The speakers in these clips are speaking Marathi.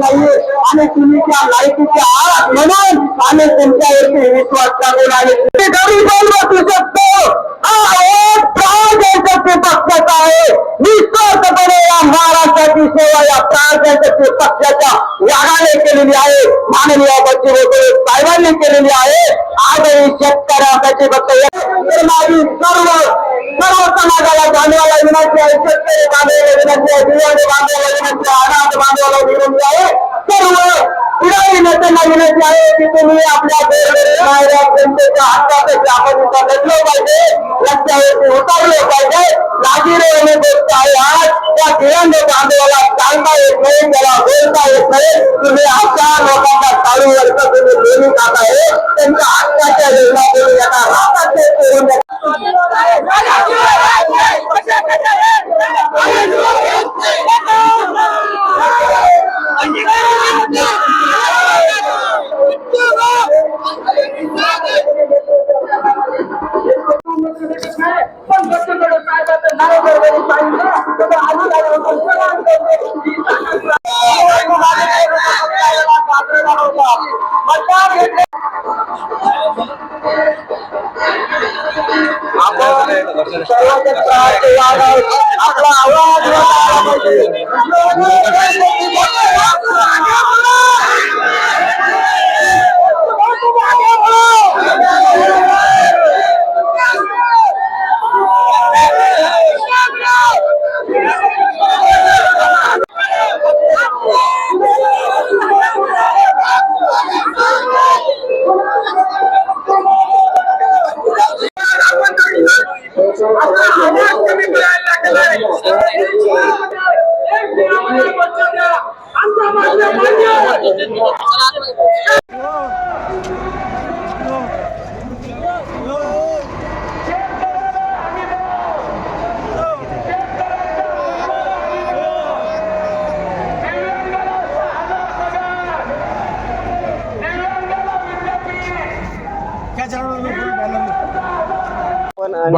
नाहीये आणि तुम्ही त्या लायकीचे आहात म्हणून आम्ही तुमच्यावरती विश्वास टाकून आहे. गरीब बसू शकतो पक्षाचा आहे. निस्वार्थपणे या महाराष्ट्राची सेवा या प्राणशक्ती पक्षाच्या यागाने केलेली आहे. माननीय बच्चूभाऊ साहेबांनी केलेली आहे. आजही शेतकऱ्यांसाठी सर्व समाजाला बांधवाला विनंती आहे. शेतकरी बांधवाला विनंती आहे. दिव्यांग बांधवाला विनंती आहे. अनाथ बांधवाला विनंती आहे. सर्व पुढारी नेत्यांना विनंती आहे की तुम्ही आपल्या जनतेच्या हक्कासाठी आपण लढलो पाहिजे. रस्त्यावरती उतरलो पाहिजे. लाजीरवाणी गोष्ट आहे. आज त्या दिव्यांग बांधवाला चालता येत नाही, त्याला बोलता येत नाही. तुम्ही अशा लोकांना चालू वर्ष तुम्ही बोलू टाका आहे. त्यांच्या हक्काच्या योजना बोलू नका. राहतात करून आपला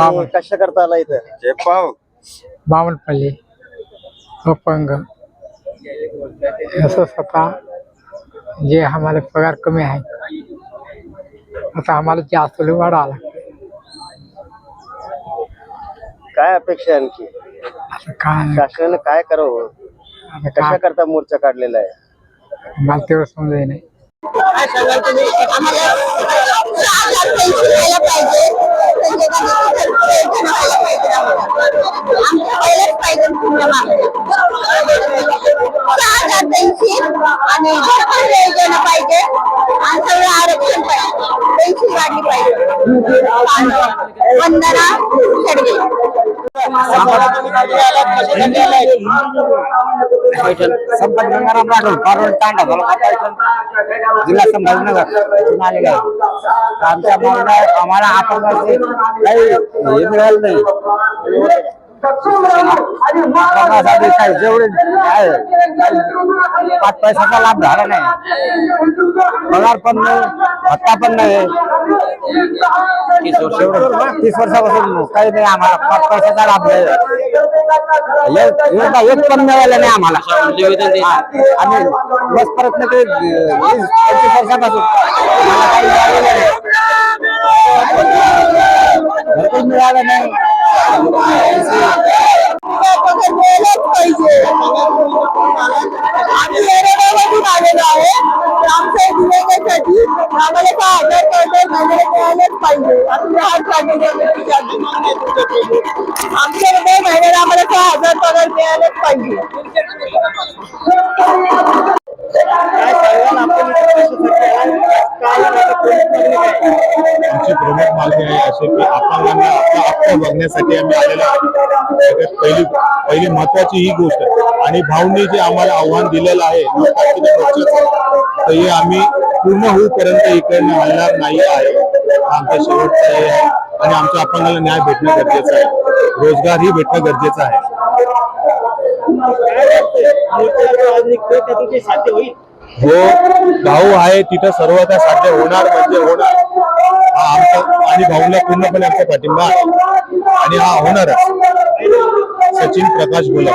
आवाज कशा करता आला इथं बामणपल्ली अपंग असं स्वतः जे आम्हाला पगार कमी आहे आता आम्हाला जास्त वाढ आला. काय अपेक्षा आणखी काय शासनाने काय करावं? कशा करता मोर्चा काढलेला आहे मला तेवढं समजाय नाही. काय सांगाल तुम्ही? आणि घरकुल योजना पाहिजे आणि सगळं आरक्षण पाहिजे. पेन्शन वाढली पाहिजे. वंदना शेडगे संपत गंगाराम राठोड पारोड तांडा जिल्हा संभाजीनगर आलेला आहे. आम्हाला अपंगाचे काही हे मिळालं नाही. अपंगासाठी काही जेवढे 5 पैशाचा लाभ झाला नाही. पगार पण नाही, भत्ता पण नाही. 30 वर्षापासून काही नाही आम्हाला. 5 पैशाचा लाभ नाही. एक पण मिळालं नाही आम्हाला. आम्ही बस परत नाही 25 वर्षापासून मला काही मिळालं नाही. पाहिजे. आम्ही येरगावातून आलेलो आहे. आमच्या दिव्यांगासाठी आम्हाला 6,000 मिळालेच पाहिजे. आमच्या महिन्याला आम्हाला 6,000 पगार मिळालेच पाहिजे. आमची प्रमुख मागणी आहे अशी की अपंगांना आपला हक्क बघण्यासाठी आम्ही आलेलो आहोत. पहिली महत्वाची ही गोष्ट आणि भाऊंनी जे आम्हाला आव्हान दिलेलं आहे तर हे आम्ही पूर्ण होईपर्यंत इकडनं हलणार नाही आहे. आमचा शेवटचा हे आहे आणि आमच्या अपंगाला न्याय भेटणं गरजेचं आहे. रोजगारही भेटणं गरजेचं आहे. जो भाऊ आहे तिथं सर्व त्या साध्य होणार म्हणजे होणार. हा आमचा आणि भाऊला पूर्णपणे आमचा पाठिंबा आहे आणि हा होणारच. सचिन प्रकाश बोला.